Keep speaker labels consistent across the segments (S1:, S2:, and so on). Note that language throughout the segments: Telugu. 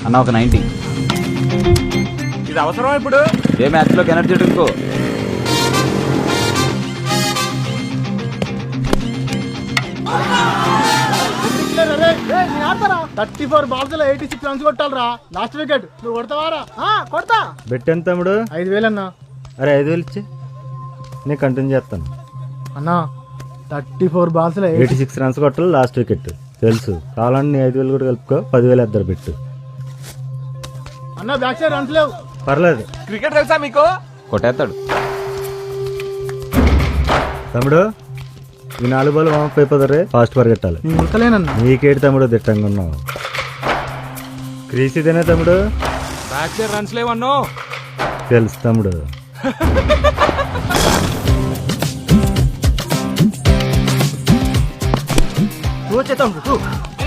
S1: అన్న ఒక 90.
S2: ఇది అవసరం ఇప్పుడు
S1: ఏ మ్యాచ్ లోకి ఎనర్జీ డ్రింక్.
S3: 34 balls లో 86 runs కొట్టాలరా. లాస్ట్ వికెట్ నువ్వు కొడతావారా? కొడతా.
S4: బెట్ ఎంత తమ్ముడు?
S3: 5,000 అన్నా.
S4: అరే 5,000 ఇచ్చి నేను కంటిన్యూ చేస్తాను
S3: అన్నా 34 balls లో
S4: 86 రన్స్ కొట్టాలి లాస్ట్ వికెట్ తెలుసు. కావాలని నీ 5,000 కూడా కలుపుకో, 10,000 ఇద్దరు పెట్టు.
S3: అన్నా బ్యాక్ సైడ్ రన్స్ లేవు.
S4: పర్లేదు
S2: క్రికెట్ తెలుసా మీకు?
S1: కొట్టేస్తాడు.
S4: తమ్ముడు ఈ 4 బాల్ వామప్ అయిపోతారే, ఫాస్ట్ పరిగెట్టాలి.
S3: నేను ఉడకలేనన్నా.
S4: నీకేటి తమ్ముడు దిట్టంగా ఉన్నావు. క్రీస్ ఇదేనా తమ్ముడు?
S2: బ్యాక్ సైడ్ రన్స్ లేవన్నో
S4: తెలుసు తమ్ముడు.
S3: వచ్చే తమ్ముడు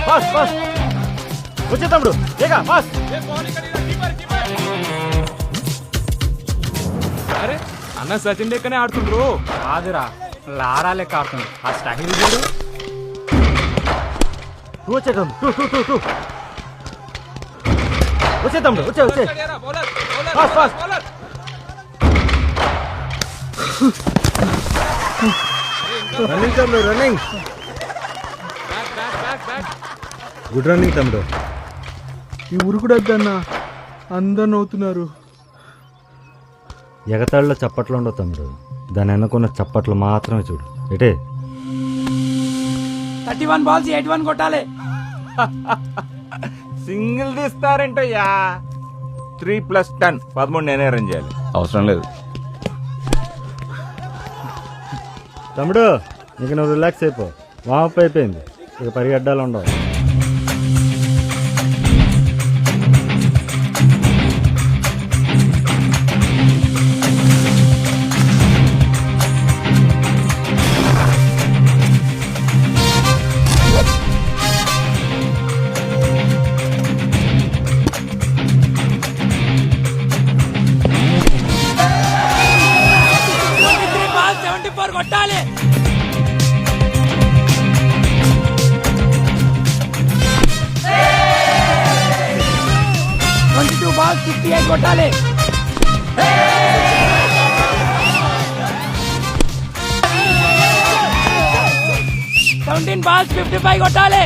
S3: ఫాస్ట్ ఫాస్ట్ వచ్చే తమ్ముడు ఫాస్ట్.
S2: అరే అన్న సచిన్ లెక్కనే ఆడుతుండ్రు.
S5: కాదురా లారా లెక్క ఆడుతుంది. ఆ స్టైల్ చూడు.
S3: వచ్చే తమ్ముడు వచ్చే తమ్ముడు వచ్చే వచ్చే ఫాస్ట్ ఫాస్ట్.
S4: రన్నింగ్ తమ్ముడు రన్నింగ్. గుడ్ రన్నింగ్ తమ్ముడు.
S3: ఈ ఊరు కూడా వద్దన్నా, అందరు నవ్వుతున్నారు.
S4: ఎగతాళ్ళలో చప్పట్లు ఉండవు తమ్ముడు, దాని వెనుకున్న చప్పట్లు మాత్రమే చూడు. ఎటే
S5: 31 balls 81 కొట్టాలి.
S2: సింగిల్ తీస్తారంటయ్యా. 3 + 10 13 నేనే రన్ చేయాలి.
S1: అవసరం లేదు.
S4: తమ్ముడు ఇక నువ్వు రిలాక్స్ అయిపో, వామప్ అయిపోయింది, ఇక పరిగెడ్డాలు ఉండవు.
S5: కొట్టాలి. 22 balls 58 కొట్టాలి. 17 balls 55 కొట్టాలి.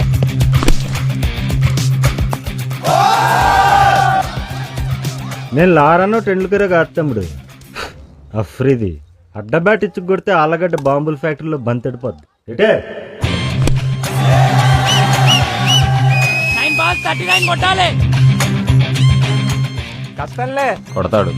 S4: నేను లారానో టెండూల్కరే కాదు తమ్ముడు, అఫ్రీది. అడ్డ బ్యాట్ ఇచ్చి కొడితే ఆలగడ్డ బాంబుల ఫ్యాక్టరీలో బంతెడిపోద్ది. ఎటే
S5: 9 balls 39 కొట్టాలి.
S2: కష్టంలే
S1: కొడతాడు.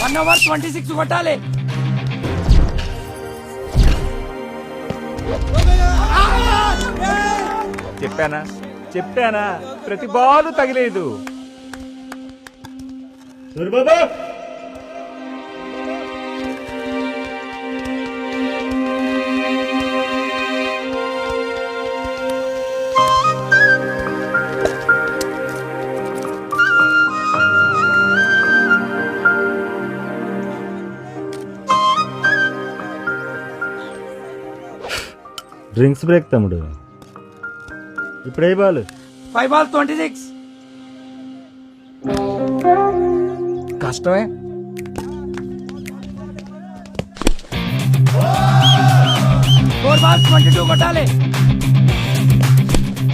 S5: వన్ ఓవర్ 26 కొట్టాలి.
S2: చెప్పానా ప్రతి బాలు తగిలేదు.
S4: సూరిబాబా డ్రింక్స్ బ్రేక్ తమ్ముడు. ఇప్పుడే బాలు
S5: 5 balls 26.
S2: కష్టమే.
S5: 4 balls 22 కొట్టాలి.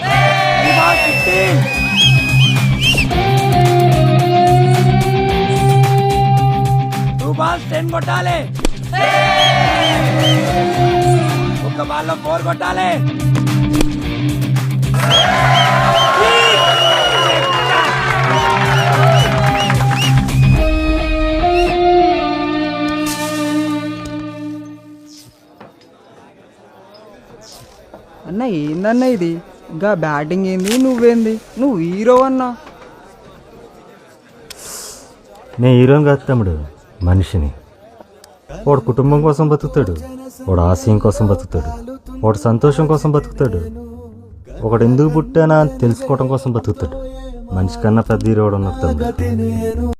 S5: 3 balls 15. 2 balls 10 కొట్టాలి. ఒక్క బాల్ లో 4 కొట్టాలి.
S6: అన్న ఏందన్న ఇది? ఇంకా బ్యాటింగ్ ఏంది, నువ్వేంది? నువ్వు హీరో అన్నా.
S4: నేను హీరోని కాదు తమ్ముడు, మనిషిని. వాడు కుటుంబం కోసం బతుకుతాడు, వాడు ఆశయం కోసం బతుకుతాడు, వాడు సంతోషం కోసం బతుకుతాడు, ఒకడు ఎందుకు పుట్టానా అని తెలుసుకోవడం కోసం బతుకుతాడు. మనిషి కన్నా పెద్ద హీరో ఉన్నాడు తమ్ముడు.